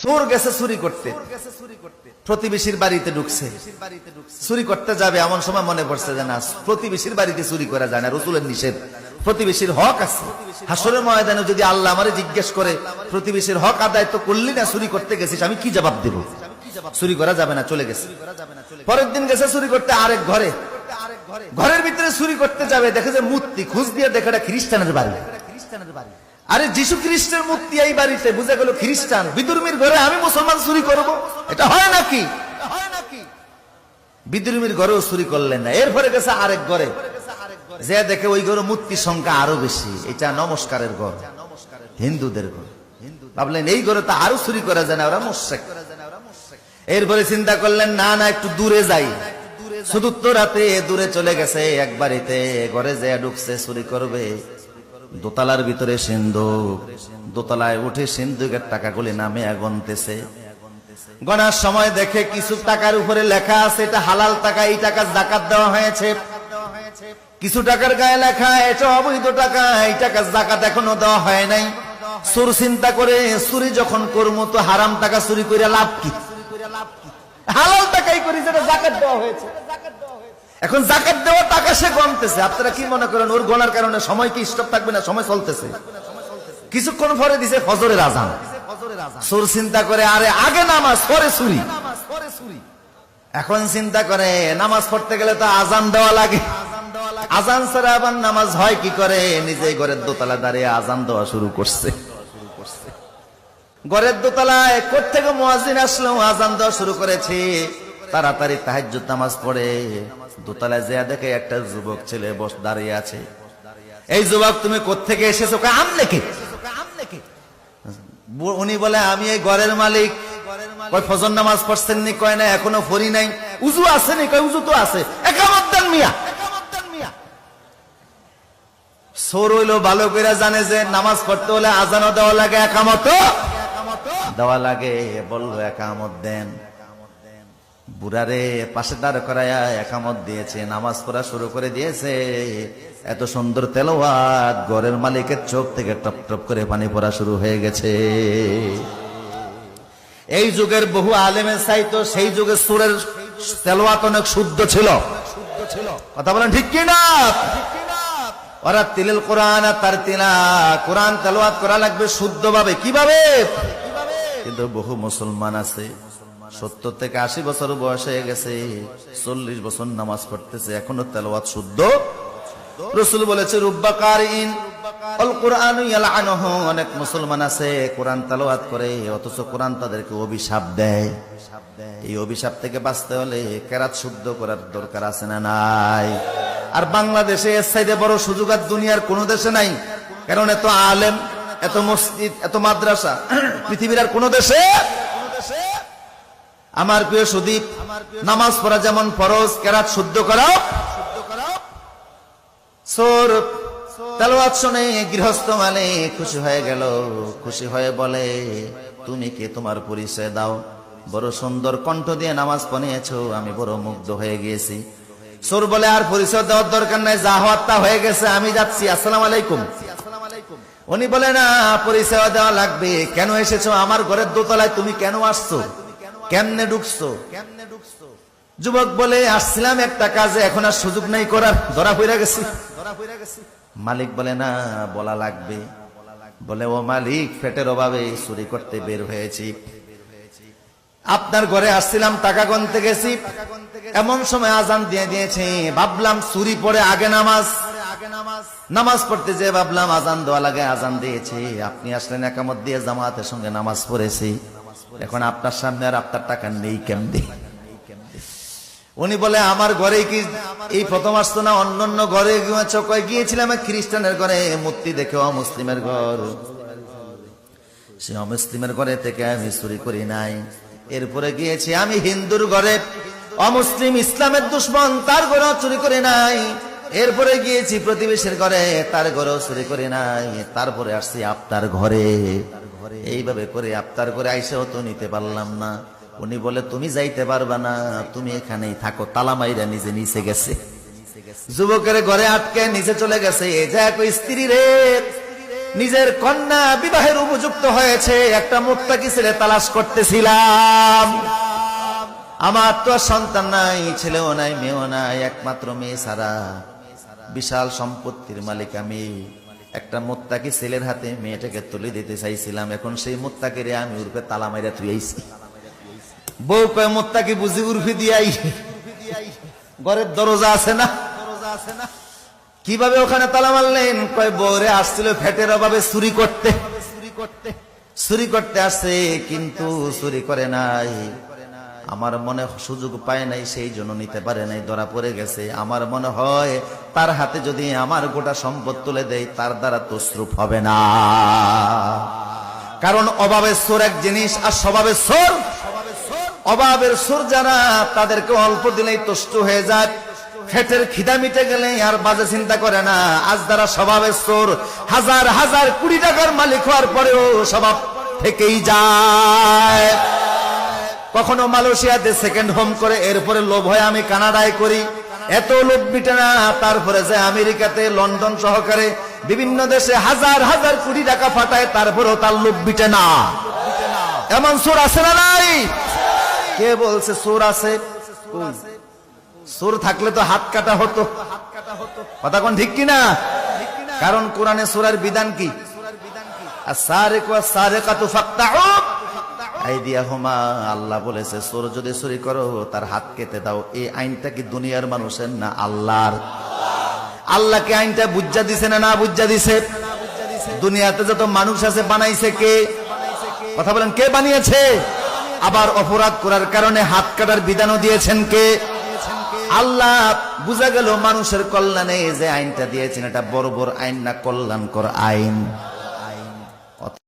চোর গেছে চুরি করতে, প্রতিবেশীর বাড়িতে ঢুকছে, চুরি করতে যাবে, এমন সময় মনে পড়ছে যে না, প্রতিবেশীর বাড়িতে চুরি করা যায় না, রাসূলের নিষেধ, প্রতিবেশীর হক আছে। হাসরের ময়দানে যদি আল্লাহ আমারে জিজ্ঞেস করে প্রতিবেশীর হক আদায় তো করলি না, চুরি করতে গেছিস, আমি কি জবাব দেব? চুরি করা যাবে না, চলে গেছে। পরের দিন গেছে চুরি করতে আরেক ঘরে, ঘরের ভিতরে চুরি করতে যাবে, দেখে যে মূর্তি, খোঁজ দিয়ে দেখে এটা খ্রিস্টানের বাড়ি। আরে যিশু খ্রিস্টের মূর্তি এই বাড়িতে, বুঝে গেল খ্রিস্টান, বিদুর্মীর ঘরে আমি মুসলমান চুরি করব, এটা হয় নাকি? বিদুর্মীর ঘরেও চুরি করলেন না। এরপরে গেছে আরেক ঘরে, যে দেখে ওই ঘরে মূর্তির সংখ্যা আরো বেশি, এটা নমস্কারের ঘর, হিন্দুদের ঘর। ভাবলেন এই ঘরে তো আরো চুরি করা যায় না, ওরা মুশরিক। এরপরে চিন্তা করলেন না না, একটু দূরে যাই। চতুর্থ রাতে দূরে চলে গেছে এক বাড়িতে, ঘরে যে ঢুকছে চুরি করবে, দোতলার ভিতরে সিন্ধুক, দোতলায় উঠে সিন্ধুকের টাকাগুলি নামে গুনতেছে। গনার সময় দেখে কিছু টাকার উপরে লেখা আছে এটা হালাল টাকা, এই টাকা যাকাত দেওয়া হয়েছে। কিছু টাকার গায়ে লেখা এটা অবৈধ টাকা, এই টাকা যাকাত এখনো দেওয়া হয় নাই। চোর চিন্তা করে চুরি যখন করবো তো হারাম টাকা চুরি করে লাভ কি, হালাল টাকাই করি যেটা যাকাত দেওয়া হয়েছে। এখন যাকাত দেওয়া টাকা সে গণতেছে। আপনারা কি মনে করেন ওর গণার কারণে সময় কি স্টপ থাকবে না? সময় চলতেছে। কিছুক্ষণ পরে দিছে ফজরের আজান। চোর চিন্তা করে আরে আগে নামাজ পরে চুরি। এখন চিন্তা করে নামাজ পড়তে গেলে তো আজান দেওয়া লাগে, আজান ছাড়া আবার নামাজ হয় কি করে? নিজেই ঘরের দোতলা দাঁড়িয়ে আজান দেওয়া শুরু করছে। ঘরের দোতলায় কোত্থেকে মুয়াজ্জিন আসলো, আজান দেওয়া শুরু করেছে। তাড়াতাড়ি তাহাজ্জুদ নামাজ পড়ে দোতলায় যেয়া দেখে একটা যুবক ছেলে দাঁড়িয়ে আছে। এই যুবক তুমি কোত্থেকে এসেছো? আমনে কে? উনি বলে আমি এই ঘরের মালিক। কয় ফজর নামাজ পড়ছেন নি? কয় না এখনো পড়ি নাই। উজু আছে নি? কয় উজু তো আছে। একামত দেন মিয়া। চোর হইলো ভালো করে জানে যে নামাজ পড়তে হলে আজানও দেওয়া লাগে, একামতও দেওয়া লাগে। বললো একামত দেন। বুড়ারে পাশে দাঁড় করায়া একামত দিয়েছে, নামাজ পড়া শুরু করে দিয়েছে। এত সুন্দর তেলাওয়াত, ঘরের মালিকের চোখ থেকে টপ টপ করে পানি পড়া শুরু হয়ে গেছে। এই যুগের বহু আলেমের চাইতো সেই যুগের সুরের তেলাওয়াত অনেক শুদ্ধ ছিল। কথা বলেন ঠিক কি না? ওরা তিলেল কোরআন তার তিলা, কোরআন তেলাওয়াত করা লাগবে শুদ্ধভাবে। কিভাবে? কিন্তু বহু মুসলমান আছে 70 থেকে 80 বছর বয়স হয়ে গেছে, 40 বছর নামাজ পড়তেছে, এখনো তেলাওয়াত শুদ্ধ। রাসূল বলেছে রুব্বা কারিন আল কুরআন ইয়ালআনুহু, অনেক মুসলমান আছে কোরআন তেলাওয়াত করে অথচ কোরআন তাদেরকে অভিশাপ দেয়। এই অভিশাপ থেকে বাঁচতে হলে কেরাত শুদ্ধ করার দরকার আছে না নাই? আর বাংলাদেশে এর চাইতে বড় সুযোগ আর দুনিয়ার কোন দেশে নাই। কারণ এত আলেম, এত মসজিদ, এত মাদ্রাসা পৃথিবীর আর কোন দেশে। আমার প্রিয় সুদীপ, নামাজ পড়া যেমন ফরজ, কেরাত শুদ্ধ করাও। চোর তেলাওয়াত শুনে গৃহস্থ মানে খুশি হয়ে গেল, খুশি হয়ে বলে তুমি কে, তোমার পরিচয় দাও। বড় সুন্দর কণ্ঠ দিয়ে নামাজ পড়িয়েছো, আমি বড় মুগ্ধ হয়ে গিয়েছি। চোর বলে আর পরিচয় দেওয়ার দরকার নাই, যা হওয়ার তা হয়ে গেছে, আমি যাচ্ছি, আসসালামু আলাইকুম। উনি বলে না, পরিচয় দেওয়া লাগবে। কেন এসেছো আমার ঘরের দোতলায়? তুমি কেন আসছো? কেমনে ঢুকছো? যুবক বলে আসছিলাম একটা কাজে, এখন আর সুযোগ নাই করার, ধরা পড়ে গেছি। মালিক বলে না, বলা লাগবে। বলে ও মালিক, পেটের অভাবে চুরি করতে বের হয়েছি, আপনার ঘরে আসছিলাম, টাকা গুনতে গেছি, এমন সময় আজান দিয়ে দিয়েছে। ভাবলাম চুরি পড়ে আগে নামাজ, নামাজ পড়তে যে ভাবলাম আজান দেওয়া লাগে, আজান দিয়েছে। আপনি আসলেন, একামত দিয়ে জামাতের সঙ্গে নামাজ পড়েছি। এখন আপনার সামনে আর আপনার টাকা নেই কেমনে? উনি বলে আমার ঘরে কি এই প্রথম আসতো না? অন্যান্য ঘরে গিয়েছিলাম, খ্রিস্টানের ঘরে মূর্তি দেখে অমুসলিমের ঘর, সে অমুসলিমের ঘরে থেকে আমি চুরি করি নাই। এরপরে গিয়েছি আমি হিন্দুর ঘরে, অমুসলিম ইসলামের দুশ্মন, তার ঘরেও চুরি করি নাই। এরপরে গিয়েছি প্রতিবেশীর ঘরে, তার ঘরেও চুরি করি নাই। তারপরে আসছি আপনার ঘরে। এইভাবে করে আপনার ঘরে আইসেও তো নিতে পারলাম না। উনি বলে তুমি যাইতে পারবা না, তুমি এখানেই থাকো। তালা মাইরা নিজে নিচে গেছে, যুবকের ঘরে আটকে নিচে চলে গেছে। এই যে স্ত্রী রে, নিজের কন্যা বিবাহের উপযুক্ত হয়েছে, একটা মুত্তাকি ছেলে তালাশ করতেছিলাম। আমার তো আর সন্তান নাই, ছেলেও নাই, মেয়েও নাই, একমাত্র মেয়ে ছাড়া। বিশাল সম্পত্তির মালিক আমি। একটা মুত্তাকি ছেলের হাতে মেয়েটাকে তুলে দিতে চাইছিলাম। এখন সেই মুত্তাকিরে আমি উর্ফে তালা মাইরা থুইছি। বউ কয় মুত্তাকি বুঝি উর্ফি দিয়াই, ঘরের দরজা আছে না? কিভাবে ওখানে তালা মারলেন? কয় বউরে আসছিল ফ্যাটের অভাবে চুরি করতে। চুরি করতে আসছে, কিন্তু চুরি করে নাই। আমার মনে সুযোগ পায় নাই, সেই জন্য নিতে পারে নাই, ধরা পড়ে গেছে। আমার মনে হয় তার হাতে যদি আমার গোটা সম্পদ তুলে দেয়, তার দ্বারা তসরুপ হবে না। কারণ অভাবের সোর এক জিনিস, আর স্বভাবের সোর। অভাবের সোর যারা, তাদেরকে অল্প দিলেই তুষ্ট হয়ে যায়। পেটের খিদা মিটে গেলে আর বাজে চিন্তা করে না। আজ দ্বারা স্বভাবের সোর, হাজার হাজার কোটি টাকার মালিক হওয়ার পরেও স্বভাব থেকেই যায়। কখনো মালয়েশিয়াতে সেকেন্ড হোম করে, এরপরে লোভ হয় আমি কানাডায় করি। এত লোভ মিটে না, তারপরে যে আমেরিকাতে, লন্ডন সহকারে বিভিন্ন দেশে হাজার হাজার কোটি টাকা ফাটায়, তারপরেও তার লোভ মিটে না। এমন চোর আছে না নাই? কে বলছে চোর আছে? চোর থাকলে তো হাত কাটা হতো। কথা কোন ঠিক কিনা? কারণ কোরআনে চোরের বিধান কি? আস-সারিকু ওয়াস-সারিকাতু ফাকতাউ আইদিয়াহুমা। আল্লাহ বলেছে চোর যদি চুরি করো তার হাত কেটে দাও। এই আইনটা কি দুনিয়ার মানুষের না আল্লাহর? আল্লাহকে আইনটা বুঝা দিছে না? না বুঝা দিছে? দুনিয়াতে যত মানুষ আছে বানাইছে কে? কথা বলেন, কে বানিয়েছে? আবার অপরাধ করার কারণে হাত কাটার বিধানও দিয়েছেন কে? আল্লাহ। বুঝা গেল মানুষের কল্যাণে যে আইনটা দিয়েছেন, এটা বড় বড় আইন না, কল্যাণকর আইন।